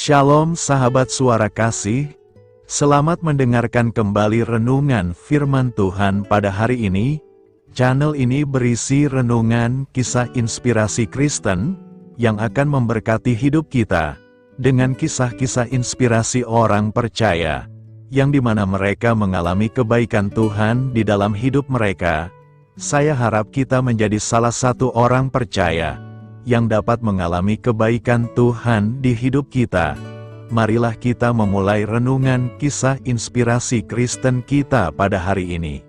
Shalom sahabat suara kasih, selamat mendengarkan kembali renungan firman Tuhan pada hari ini. Channel ini berisi renungan kisah inspirasi Kristen, yang akan memberkati hidup kita, dengan kisah-kisah inspirasi orang percaya, yang dimana mereka mengalami kebaikan Tuhan di dalam hidup mereka. Saya harap kita menjadi salah satu orang percaya, yang dapat mengalami kebaikan Tuhan di hidup kita. Marilah kita memulai renungan kisah inspirasi Kristen kita pada hari ini.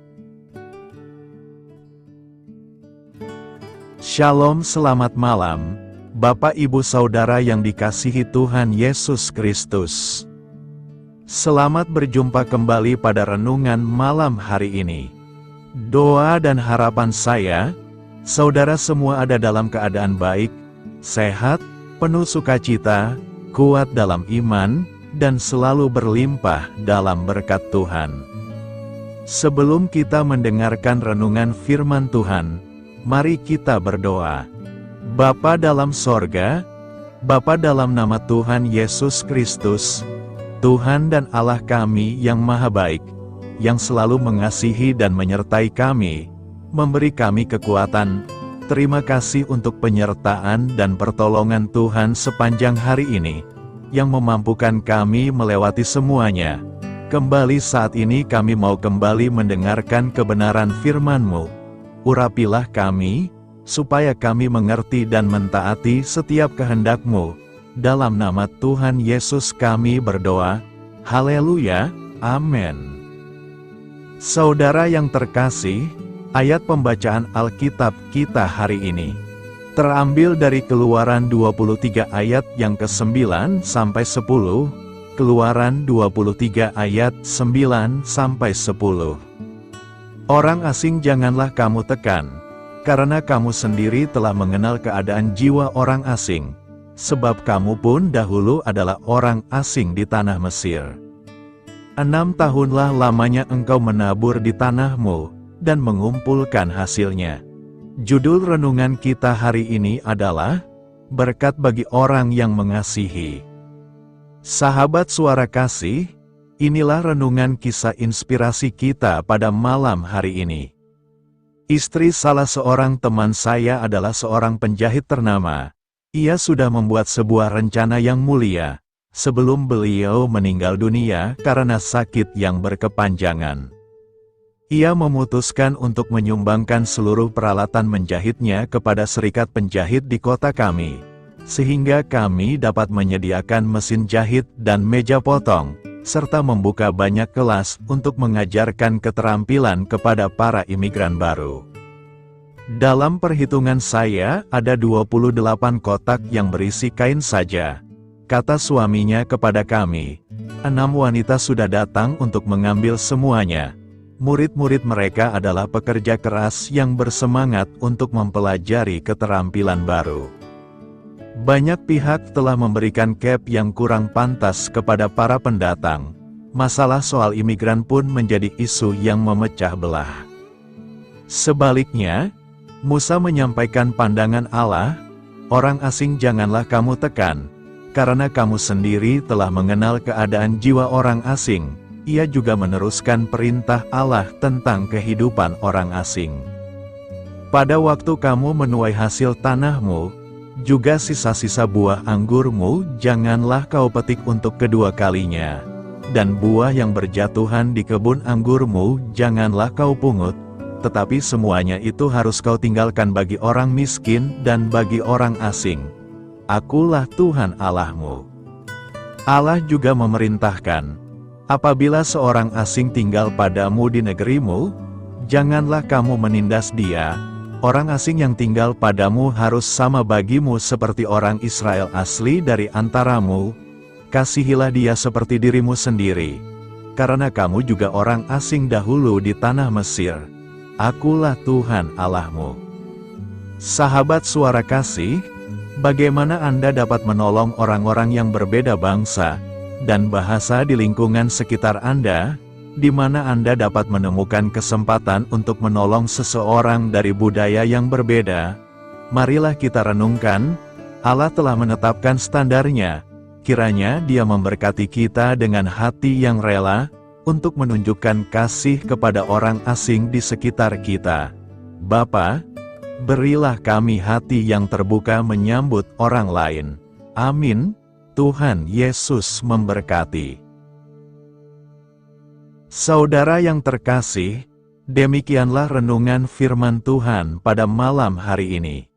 Shalom, selamat malam, Bapak Ibu Saudara yang dikasihi Tuhan Yesus Kristus. Selamat berjumpa kembali pada renungan malam hari ini. Doa dan harapan saya, saudara semua ada dalam keadaan baik, sehat, penuh sukacita, kuat dalam iman, dan selalu berlimpah dalam berkat Tuhan. Sebelum kita mendengarkan renungan firman Tuhan, mari kita berdoa. Bapa dalam sorga, Bapa dalam nama Tuhan Yesus Kristus, Tuhan dan Allah kami yang maha baik, yang selalu mengasihi dan menyertai kami, memberi kami kekuatan. Terima kasih untuk penyertaan dan pertolongan Tuhan sepanjang hari ini, yang memampukan kami melewati semuanya. Kembali saat ini kami mau kembali mendengarkan kebenaran firman-Mu. Urapilah kami, supaya kami mengerti dan mentaati setiap kehendak-Mu. Dalam nama Tuhan Yesus kami berdoa. Haleluya, amin. Saudara yang terkasih, ayat pembacaan Alkitab kita hari ini terambil dari Keluaran 23 ayat yang ke-9 sampai 10, Keluaran 23 ayat 9 sampai 10. Orang asing janganlah kamu tekan, karena kamu sendiri telah mengenal keadaan jiwa orang asing, sebab kamu pun dahulu adalah orang asing di tanah Mesir. 6 tahunlah lamanya engkau menabur di tanahmu, dan mengumpulkan hasilnya. Judul renungan kita hari ini adalah berkat bagi orang yang mengasihi. Sahabat suara kasih, inilah renungan kisah inspirasi kita pada malam hari ini. Istri salah seorang teman saya adalah seorang penjahit ternama. Ia sudah membuat sebuah rencana yang mulia sebelum beliau meninggal dunia karena sakit yang berkepanjangan. Ia memutuskan untuk menyumbangkan seluruh peralatan menjahitnya kepada serikat penjahit di kota kami, sehingga kami dapat menyediakan mesin jahit dan meja potong, serta membuka banyak kelas untuk mengajarkan keterampilan kepada para imigran baru. Dalam perhitungan saya, ada 28 kotak yang berisi kain saja, kata suaminya kepada kami. 6 wanita sudah datang untuk mengambil semuanya. Murid-murid mereka adalah pekerja keras yang bersemangat untuk mempelajari keterampilan baru. Banyak pihak telah memberikan cap yang kurang pantas kepada para pendatang. Masalah soal imigran pun menjadi isu yang memecah belah. Sebaliknya, Musa menyampaikan pandangan Allah, orang asing janganlah kamu tekan, karena kamu sendiri telah mengenal keadaan jiwa orang asing. Ia juga meneruskan perintah Allah tentang kehidupan orang asing. Pada waktu kamu menuai hasil tanahmu, juga sisa-sisa buah anggurmu, janganlah kau petik untuk kedua kalinya. Dan buah yang berjatuhan di kebun anggurmu, janganlah kau pungut, tetapi semuanya itu harus kau tinggalkan bagi orang miskin dan bagi orang asing. Akulah Tuhan Allahmu. Allah juga memerintahkan, apabila seorang asing tinggal padamu di negerimu, janganlah kamu menindas dia. Orang asing yang tinggal padamu harus sama bagimu seperti orang Israel asli dari antaramu. Kasihilah dia seperti dirimu sendiri, karena kamu juga orang asing dahulu di tanah Mesir. Akulah Tuhan Allahmu. Sahabat suara kasih, bagaimana Anda dapat menolong orang-orang yang berbeda bangsa dan bahasa di lingkungan sekitar Anda, di mana Anda dapat menemukan kesempatan untuk menolong seseorang dari budaya yang berbeda? Marilah kita renungkan, Allah telah menetapkan standarnya, Kiranya Dia memberkati kita dengan hati yang rela untuk menunjukkan kasih kepada orang asing di sekitar kita. Bapa, berilah kami hati yang terbuka menyambut orang lain. Amin. Tuhan Yesus memberkati. Saudara yang terkasih, demikianlah renungan firman Tuhan pada malam hari ini.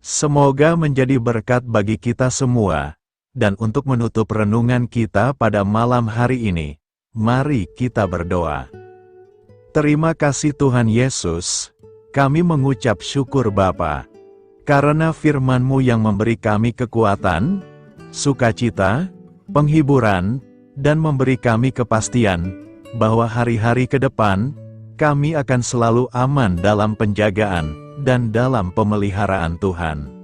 Semoga menjadi berkat bagi kita semua. Dan untuk menutup renungan kita pada malam hari ini, mari kita berdoa. Terima kasih Tuhan Yesus, kami mengucap syukur Bapa, karena firman-Mu yang memberi kami kekuatan, sukacita, penghiburan, dan memberi kami kepastian, bahwa hari-hari ke depan, kami akan selalu aman dalam penjagaan, dan dalam pemeliharaan Tuhan.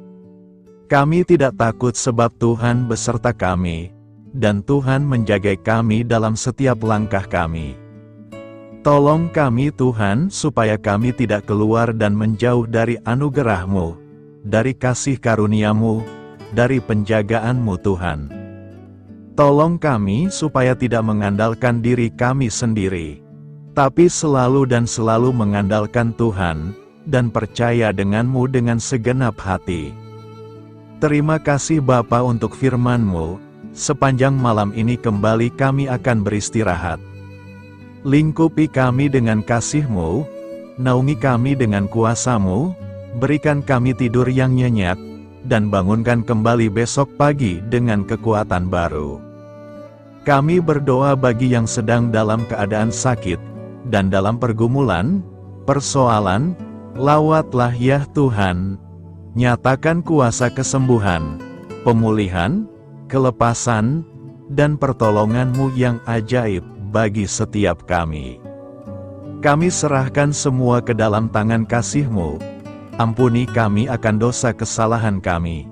Kami tidak takut sebab Tuhan beserta kami, dan Tuhan menjaga kami dalam setiap langkah kami. Tolong kami Tuhan supaya kami tidak keluar dan menjauh dari anugerah-Mu, dari kasih karunia-Mu, dari penjagaan-Mu Tuhan. Tolong kami supaya tidak mengandalkan diri kami sendiri, tapi selalu mengandalkan Tuhan, dan percaya dengan-Mu dengan segenap hati. Terima kasih Bapa untuk firman-Mu, sepanjang malam ini kembali kami akan beristirahat. Lingkupi kami dengan kasih-Mu, naungi kami dengan kuasa-Mu, berikan kami tidur yang nyenyak, dan bangunkan kembali besok pagi dengan kekuatan baru. Kami berdoa bagi yang sedang dalam keadaan sakit, dan dalam pergumulan, persoalan, lawatlah ya Tuhan. Nyatakan kuasa kesembuhan, pemulihan, kelepasan, dan pertolongan-Mu yang ajaib bagi setiap kami. Kami serahkan semua ke dalam tangan kasih-Mu. Ampuni kami akan dosa kesalahan kami.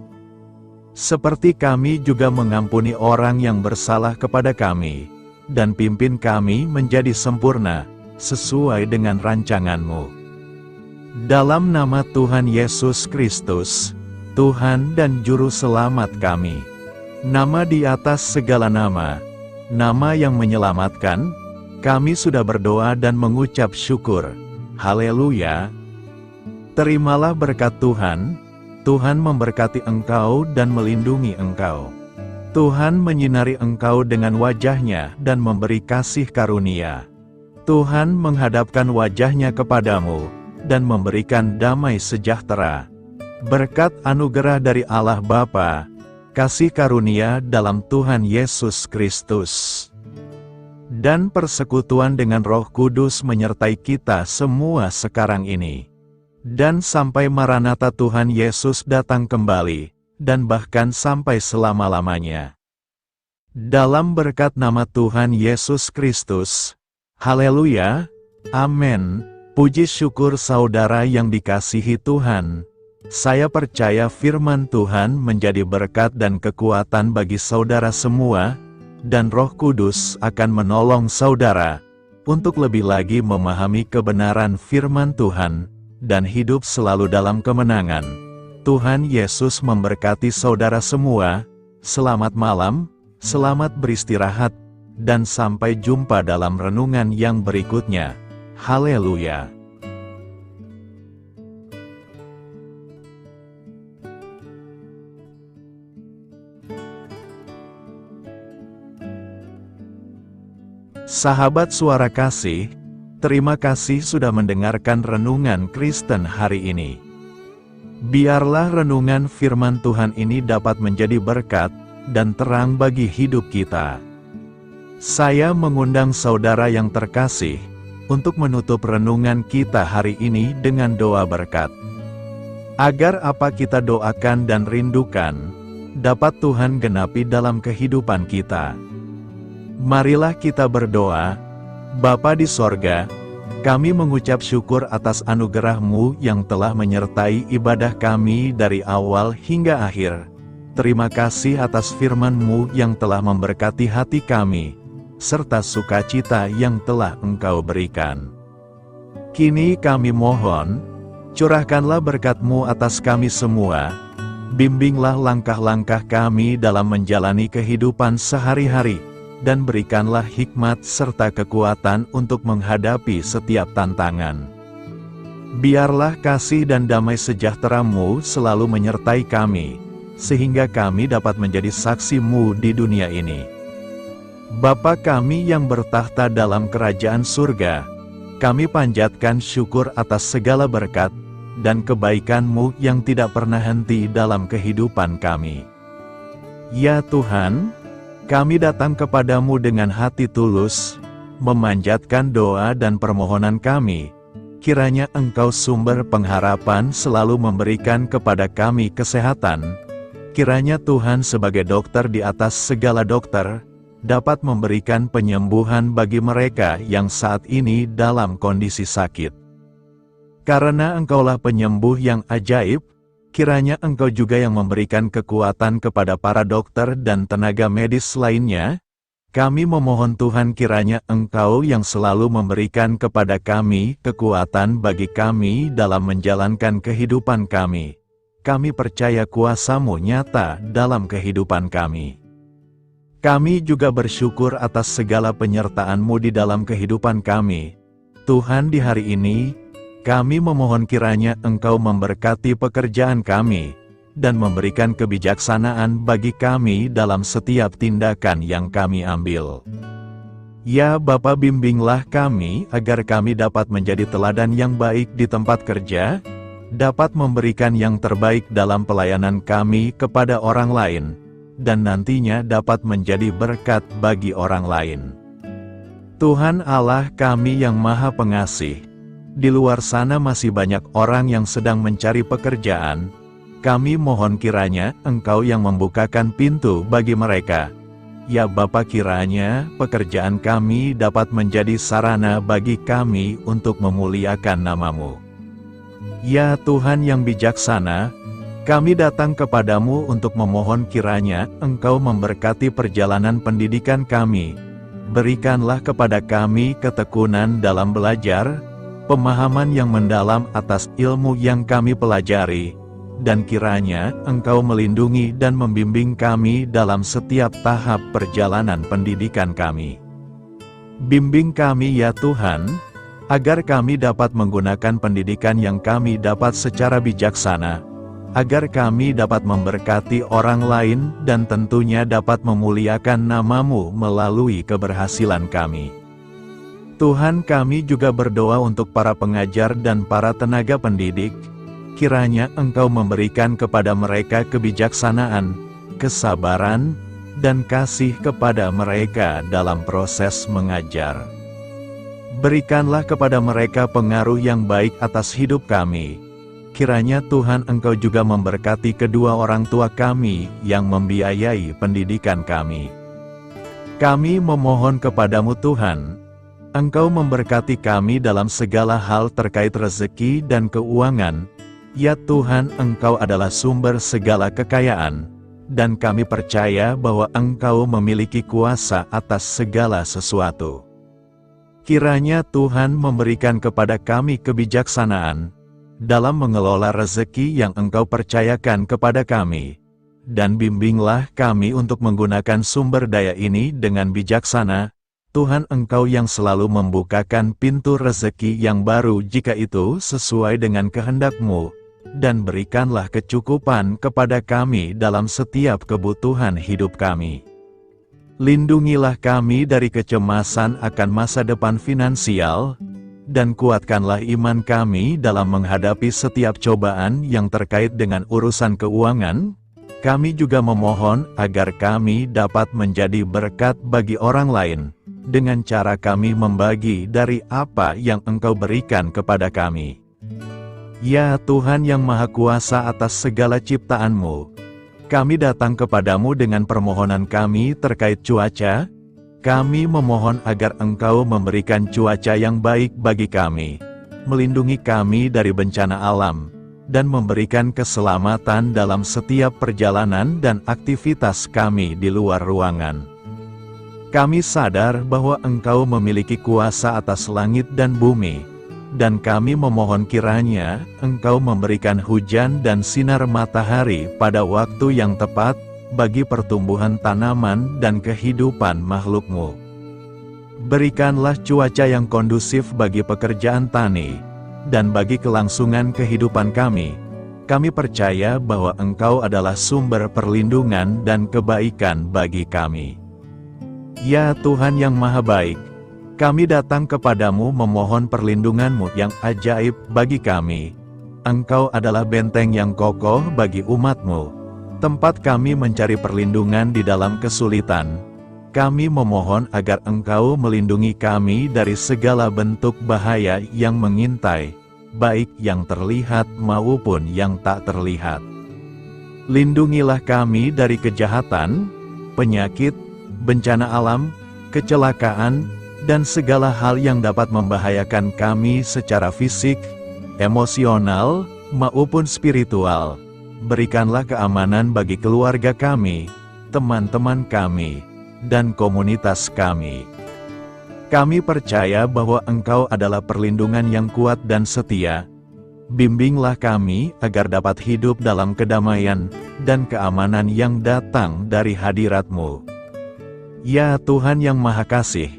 Seperti kami juga mengampuni orang yang bersalah kepada kami, dan pimpin kami menjadi sempurna, sesuai dengan rancangan-Mu. Dalam nama Tuhan Yesus Kristus, Tuhan dan Juru Selamat kami. Nama di atas segala nama, nama yang menyelamatkan, kami sudah berdoa dan mengucap syukur. Haleluya. Terimalah berkat Tuhan. Tuhan memberkati engkau dan melindungi engkau. Tuhan menyinari engkau dengan wajah-Nya dan memberi kasih karunia. Tuhan menghadapkan wajah-Nya kepadamu dan memberikan damai sejahtera. Berkat anugerah dari Allah Bapa, kasih karunia dalam Tuhan Yesus Kristus, dan persekutuan dengan Roh Kudus menyertai kita semua sekarang ini, dan sampai Maranatha Tuhan Yesus datang kembali, dan bahkan sampai selama-lamanya. Dalam berkat nama Tuhan Yesus Kristus. Haleluya. Amin. Puji syukur saudara yang dikasihi Tuhan. Saya percaya firman Tuhan menjadi berkat dan kekuatan bagi saudara semua, dan Roh Kudus akan menolong saudara untuk lebih lagi memahami kebenaran firman Tuhan, dan hidup selalu dalam kemenangan. Tuhan Yesus memberkati saudara semua. Selamat malam, selamat beristirahat, dan sampai jumpa dalam renungan yang berikutnya. Haleluya. Sahabat Suara Kasih, terima kasih sudah mendengarkan renungan Kristen hari ini. Biarlah renungan firman Tuhan ini dapat menjadi berkat dan terang bagi hidup kita. Saya mengundang saudara yang terkasih untuk menutup renungan kita hari ini dengan doa berkat. Agar apa kita doakan dan rindukan, dapat Tuhan genapi dalam kehidupan kita. Marilah kita berdoa. Bapa di sorga, kami mengucap syukur atas anugerah-Mu yang telah menyertai ibadah kami dari awal hingga akhir. Terima kasih atas firman-Mu yang telah memberkati hati kami, serta sukacita yang telah Engkau berikan. Kini kami mohon, curahkanlah berkat-Mu atas kami semua, Bimbinglah langkah-langkah kami dalam menjalani kehidupan sehari-hari, dan berikanlah hikmat serta kekuatan untuk menghadapi setiap tantangan. Biarlah kasih dan damai sejahtera-Mu selalu menyertai kami, sehingga kami dapat menjadi saksi-Mu di dunia ini. Bapa kami yang bertahta dalam kerajaan surga, kami panjatkan syukur atas segala berkat dan kebaikan-Mu yang tidak pernah henti dalam kehidupan kami. Ya Tuhan, kami datang kepadamu dengan hati tulus, memanjatkan doa dan permohonan kami. Kiranya Engkau sumber pengharapan selalu memberikan kepada kami kesehatan. Kiranya Tuhan sebagai dokter di atas segala dokter, dapat memberikan penyembuhan bagi mereka yang saat ini dalam kondisi sakit. Karena Engkaulah penyembuh yang ajaib, kiranya Engkau juga yang memberikan kekuatan kepada para dokter dan tenaga medis lainnya. Kami memohon Tuhan kiranya Engkau yang selalu memberikan kepada kami kekuatan bagi kami dalam menjalankan kehidupan kami. Kami percaya kuasa-Mu nyata dalam kehidupan kami. Kami juga bersyukur atas segala penyertaan-Mu di dalam kehidupan kami. Tuhan, di hari ini, kami memohon kiranya Engkau memberkati pekerjaan kami, dan memberikan kebijaksanaan bagi kami dalam setiap tindakan yang kami ambil. Ya Bapa, bimbinglah kami agar kami dapat menjadi teladan yang baik di tempat kerja, dapat memberikan yang terbaik dalam pelayanan kami kepada orang lain, dan nantinya dapat menjadi berkat bagi orang lain. Tuhan Allah kami yang Maha Pengasih, di luar sana masih banyak orang yang sedang mencari pekerjaan. Kami mohon kiranya Engkau yang membukakan pintu bagi mereka. Ya Bapa, kiranya pekerjaan kami dapat menjadi sarana bagi kami untuk memuliakan nama-Mu. Ya Tuhan yang bijaksana, kami datang kepadamu untuk memohon kiranya Engkau memberkati perjalanan pendidikan kami. Berikanlah kepada kami ketekunan dalam belajar, pemahaman yang mendalam atas ilmu yang kami pelajari, dan kiranya Engkau melindungi dan membimbing kami dalam setiap tahap perjalanan pendidikan kami. Bimbing kami ya Tuhan, agar kami dapat menggunakan pendidikan yang kami dapat secara bijaksana, agar kami dapat memberkati orang lain dan tentunya dapat memuliakan nama-Mu melalui keberhasilan kami. Tuhan, kami juga berdoa untuk para pengajar dan para tenaga pendidik. Kiranya Engkau memberikan kepada mereka kebijaksanaan, kesabaran, dan kasih kepada mereka dalam proses mengajar. Berikanlah kepada mereka pengaruh yang baik atas hidup kami. Kiranya Tuhan Engkau juga memberkati kedua orang tua kami yang membiayai pendidikan kami. Kami memohon kepadamu Tuhan, Engkau memberkati kami dalam segala hal terkait rezeki dan keuangan. Ya Tuhan, Engkau adalah sumber segala kekayaan, dan kami percaya bahwa Engkau memiliki kuasa atas segala sesuatu. Kiranya Tuhan memberikan kepada kami kebijaksanaan dalam mengelola rezeki yang Engkau percayakan kepada kami, dan bimbinglah kami untuk menggunakan sumber daya ini dengan bijaksana. Tuhan, Engkau yang selalu membukakan pintu rezeki yang baru jika itu sesuai dengan kehendak-Mu, dan berikanlah kecukupan kepada kami dalam setiap kebutuhan hidup kami. Lindungilah kami dari kecemasan akan masa depan finansial, dan kuatkanlah iman kami dalam menghadapi setiap cobaan yang terkait dengan urusan keuangan. Kami juga memohon agar kami dapat menjadi berkat bagi orang lain, dengan cara kami membagi dari apa yang Engkau berikan kepada kami. Ya Tuhan yang Maha Kuasa atas segala ciptaan-Mu, kami datang kepadamu dengan permohonan kami terkait cuaca. Kami memohon agar Engkau memberikan cuaca yang baik bagi kami, melindungi kami dari bencana alam, dan memberikan keselamatan dalam setiap perjalanan dan aktivitas kami di luar ruangan. Kami sadar bahwa Engkau memiliki kuasa atas langit dan bumi, dan kami memohon kiranya Engkau memberikan hujan dan sinar matahari pada waktu yang tepat, bagi pertumbuhan tanaman dan kehidupan makhluk-Mu. Berikanlah cuaca yang kondusif bagi pekerjaan tani, dan bagi kelangsungan kehidupan kami. Kami percaya bahwa Engkau adalah sumber perlindungan dan kebaikan bagi kami. Ya Tuhan yang Maha Baik, kami datang kepadamu memohon perlindungan-Mu yang ajaib bagi kami. Engkau adalah benteng yang kokoh bagi umat-Mu, tempat kami mencari perlindungan di dalam kesulitan. Kami memohon agar Engkau melindungi kami dari segala bentuk bahaya yang mengintai, baik yang terlihat maupun yang tak terlihat. Lindungilah kami dari kejahatan, penyakit, bencana alam, kecelakaan, dan segala hal yang dapat membahayakan kami secara fisik, emosional, maupun spiritual. Berikanlah keamanan bagi keluarga kami, teman-teman kami, dan komunitas kami. Kami percaya bahwa Engkau adalah perlindungan yang kuat dan setia. Bimbinglah kami agar dapat hidup dalam kedamaian dan keamanan yang datang dari hadirat-Mu. Ya Tuhan yang Maha Kasih,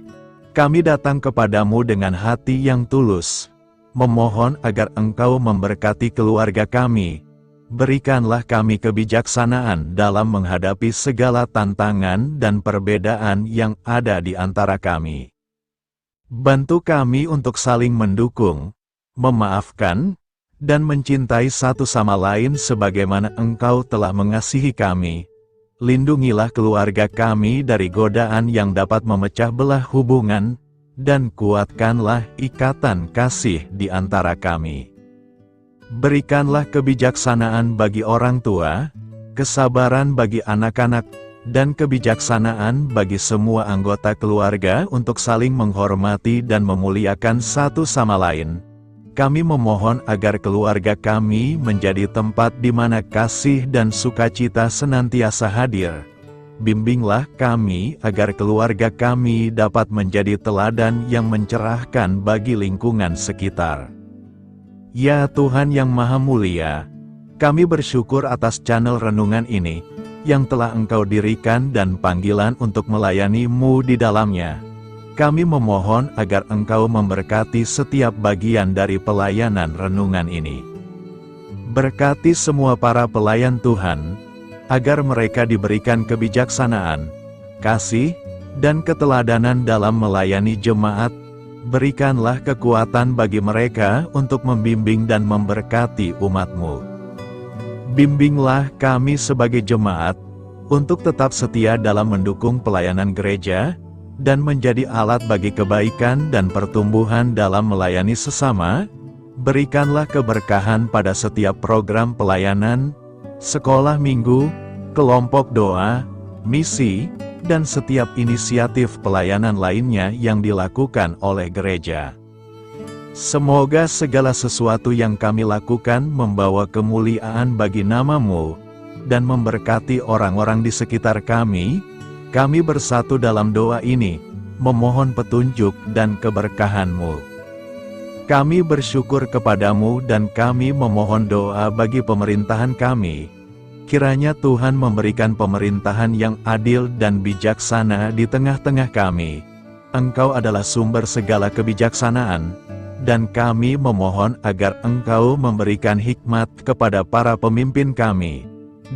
kami datang kepadamu dengan hati yang tulus, memohon agar Engkau memberkati keluarga kami. Berikanlah kami kebijaksanaan dalam menghadapi segala tantangan dan perbedaan yang ada di antara kami. Bantu kami untuk saling mendukung, memaafkan, dan mencintai satu sama lain sebagaimana Engkau telah mengasihi kami. Lindungilah keluarga kami dari godaan yang dapat memecah belah hubungan, dan kuatkanlah ikatan kasih di antara kami. Berikanlah kebijaksanaan bagi orang tua, kesabaran bagi anak-anak, dan kebijaksanaan bagi semua anggota keluarga untuk saling menghormati dan memuliakan satu sama lain. Kami memohon agar keluarga kami menjadi tempat di mana kasih dan sukacita senantiasa hadir. Bimbinglah kami agar keluarga kami dapat menjadi teladan yang mencerahkan bagi lingkungan sekitar. Ya Tuhan yang Maha Mulia, kami bersyukur atas channel renungan ini, yang telah Engkau dirikan dan panggilan untuk melayani-Mu di dalamnya. Kami memohon agar Engkau memberkati setiap bagian dari pelayanan renungan ini. Berkati semua para pelayan Tuhan, agar mereka diberikan kebijaksanaan, kasih, dan keteladanan dalam melayani jemaat. Berikanlah kekuatan bagi mereka untuk membimbing dan memberkati umat-Mu. Bimbinglah kami sebagai jemaat, untuk tetap setia dalam mendukung pelayanan gereja, dan menjadi alat bagi kebaikan dan pertumbuhan dalam melayani sesama. Berikanlah keberkahan pada setiap program pelayanan, sekolah minggu, kelompok doa, misi, dan setiap inisiatif pelayanan lainnya yang dilakukan oleh gereja. Semoga segala sesuatu yang kami lakukan membawa kemuliaan bagi nama-Mu, dan memberkati orang-orang di sekitar kami. Kami bersatu dalam doa ini, memohon petunjuk dan keberkahan-Mu. Kami bersyukur kepadamu dan kami memohon doa bagi pemerintahan kami. Kiranya Tuhan memberikan pemerintahan yang adil dan bijaksana di tengah-tengah kami. Engkau adalah sumber segala kebijaksanaan, dan kami memohon agar Engkau memberikan hikmat kepada para pemimpin kami,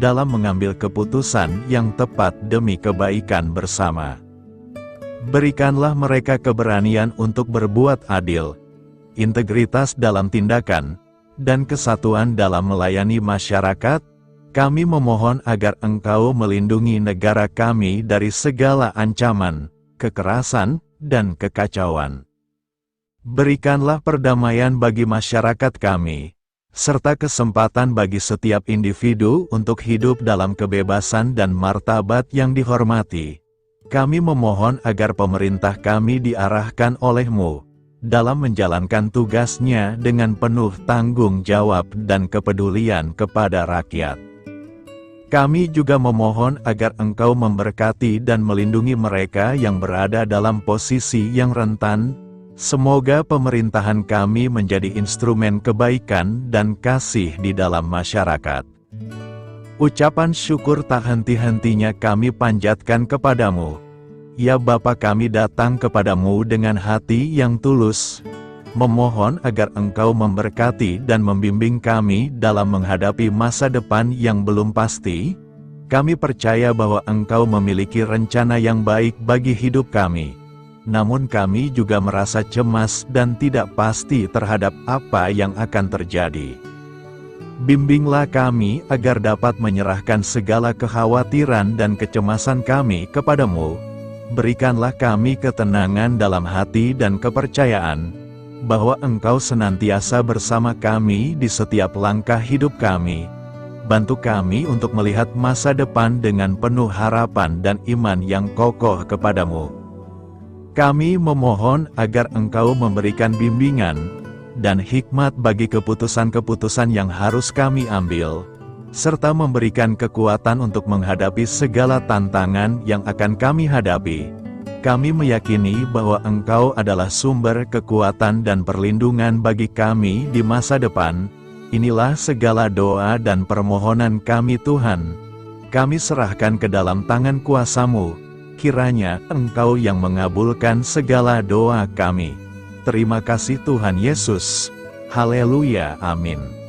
dalam mengambil keputusan yang tepat demi kebaikan bersama. Berikanlah mereka keberanian untuk berbuat adil, integritas dalam tindakan, dan kesatuan dalam melayani masyarakat. Kami memohon agar Engkau melindungi negara kami dari segala ancaman, kekerasan, dan kekacauan. Berikanlah perdamaian bagi masyarakat kami, serta kesempatan bagi setiap individu untuk hidup dalam kebebasan dan martabat yang dihormati. Kami memohon agar pemerintah kami diarahkan oleh-Mu, dalam menjalankan tugasnya dengan penuh tanggung jawab dan kepedulian kepada rakyat. Kami juga memohon agar Engkau memberkati dan melindungi mereka yang berada dalam posisi yang rentan, Semoga pemerintahan kami menjadi instrumen kebaikan dan kasih di dalam masyarakat. Ucapan syukur tak henti-hentinya kami panjatkan kepadamu. Ya Bapa, kami datang kepadamu dengan hati yang tulus, memohon agar Engkau memberkati dan membimbing kami dalam menghadapi masa depan yang belum pasti. Kami percaya bahwa Engkau memiliki rencana yang baik bagi hidup kami. Namun kami juga merasa cemas dan tidak pasti terhadap apa yang akan terjadi. Bimbinglah kami agar dapat menyerahkan segala kekhawatiran dan kecemasan kami kepadamu. Berikanlah kami ketenangan dalam hati dan kepercayaan bahwa Engkau senantiasa bersama kami di setiap langkah hidup kami. Bantu kami untuk melihat masa depan dengan penuh harapan dan iman yang kokoh kepadamu. Kami memohon agar Engkau memberikan bimbingan dan hikmat bagi keputusan-keputusan yang harus kami ambil, serta memberikan kekuatan untuk menghadapi segala tantangan yang akan kami hadapi. Kami meyakini bahwa Engkau adalah sumber kekuatan dan perlindungan bagi kami di masa depan. Inilah segala doa dan permohonan kami Tuhan. Kami serahkan ke dalam tangan kuasa-Mu. Kiranya Engkau yang mengabulkan segala doa kami. Terima kasih Tuhan Yesus. Haleluya, amin.